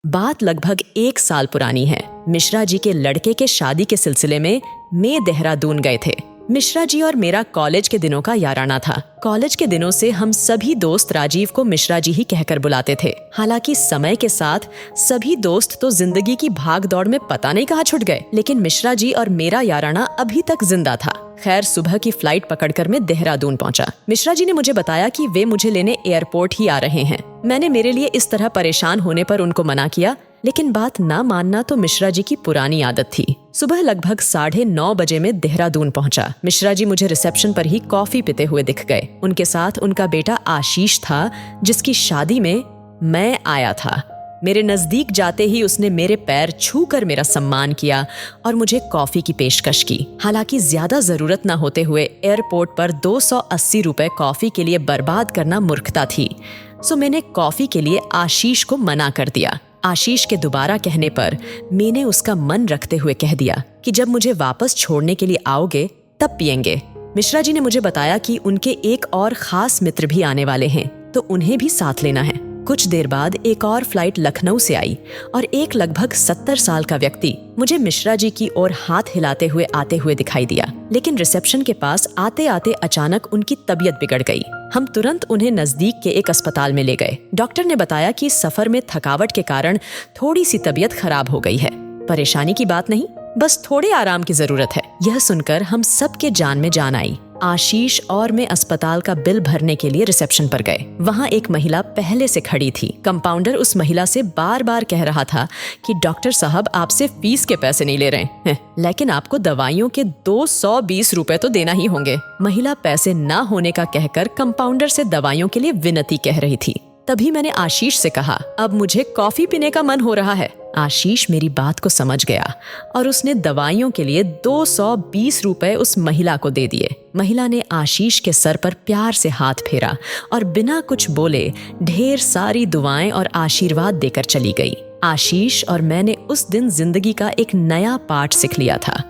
बात लगभग 1 साल पुरानी है। मिश्रा जी के लड़के के शादी के सिलसिले में मैं देहरादून गए थे। मिश्रा जी और मेरा कॉलेज के दिनों का याराना था। कॉलेज के दिनों से हम सभी दोस्त राजीव को मिश्रा जी ही कहकर बुलाते थे। हालांकि समय के साथ सभी दोस्त तो जिंदगी की भाग दौड़ में पता नहीं कहाँ छुट गए, लेकिन मिश्रा जी और मेरा याराना अभी तक जिंदा था। खैर, सुबह की फ्लाइट पकड़कर मैं देहरादून पहुंचा। मिश्रा जी ने मुझे बताया कि वे मुझे लेने एयरपोर्ट ही आ रहे हैं। मैंने मेरे लिए इस तरह परेशान होने पर उनको मना किया, लेकिन बात ना मानना तो मिश्रा जी की पुरानी आदत थी। सुबह लगभग 9:30 बजे में देहरादून पहुंचा। मिश्रा जी मुझे रिसेप्शन पर ही कॉफी पीते हुए दिख गए। उनके साथ उनका बेटा आशीष था, जिसकी शादी में मैं आया था। मेरे नजदीक जाते ही उसने मेरे पैर छूकर मेरा सम्मान किया और मुझे कॉफी की पेशकश की। हालांकि ज्यादा जरूरत न होते हुए एयरपोर्ट पर 280 रुपए कॉफी के लिए बर्बाद करना मूर्खता थी, सो मैंने कॉफी के लिए आशीष को मना कर दिया। आशीष के दोबारा कहने पर मैंने उसका मन रखते हुए कह दिया कि जब मुझे वापस छोड़ने के लिए आओगे तब पिएंगे। मिश्रा जी ने मुझे बताया कि उनके एक और खास मित्र भी आने वाले हैं, तो उन्हें भी साथ लेना है। कुछ देर बाद एक और फ्लाइट लखनऊ से आई और एक लगभग 70 साल का व्यक्ति मुझे मिश्रा जी की ओर हाथ हिलाते हुए आते हुए दिखाई दिया। लेकिन रिसेप्शन के पास आते आते अचानक उनकी तबीयत बिगड़ गई। हम तुरंत उन्हें नजदीक के एक अस्पताल में ले गए। डॉक्टर ने बताया कि सफर में थकावट के कारण थोड़ी सी तबीयत खराब हो गई है। परेशानी की बात नहीं, बस थोड़े आराम की जरूरत है। यह सुनकर हम सबके जान में जान आई। आशीष और मैं अस्पताल का बिल भरने के लिए रिसेप्शन पर गए। वहाँ एक महिला पहले से खड़ी थी। कंपाउंडर उस महिला से बार बार कह रहा था कि डॉक्टर साहब आपसे फीस के पैसे नहीं ले रहे हैं, लेकिन आपको दवाइयों के 220 रुपए तो देना ही होंगे। महिला पैसे ना होने का कहकर कंपाउंडर से दवाइयों के लिए विनती कह रही थी। तभी मैंने आशीष से कहा, अब मुझे कॉफी पीने का मन हो रहा है। आशीष मेरी बात को समझ गया और उसने दवाइयों के लिए 220 रुपए उस महिला को दे दिए। महिला ने आशीष के सर पर प्यार से हाथ फेरा और बिना कुछ बोले ढेर सारी दुआएं और आशीर्वाद देकर चली गई। आशीष और मैंने उस दिन जिंदगी का एक नया पाठ सीख लिया था।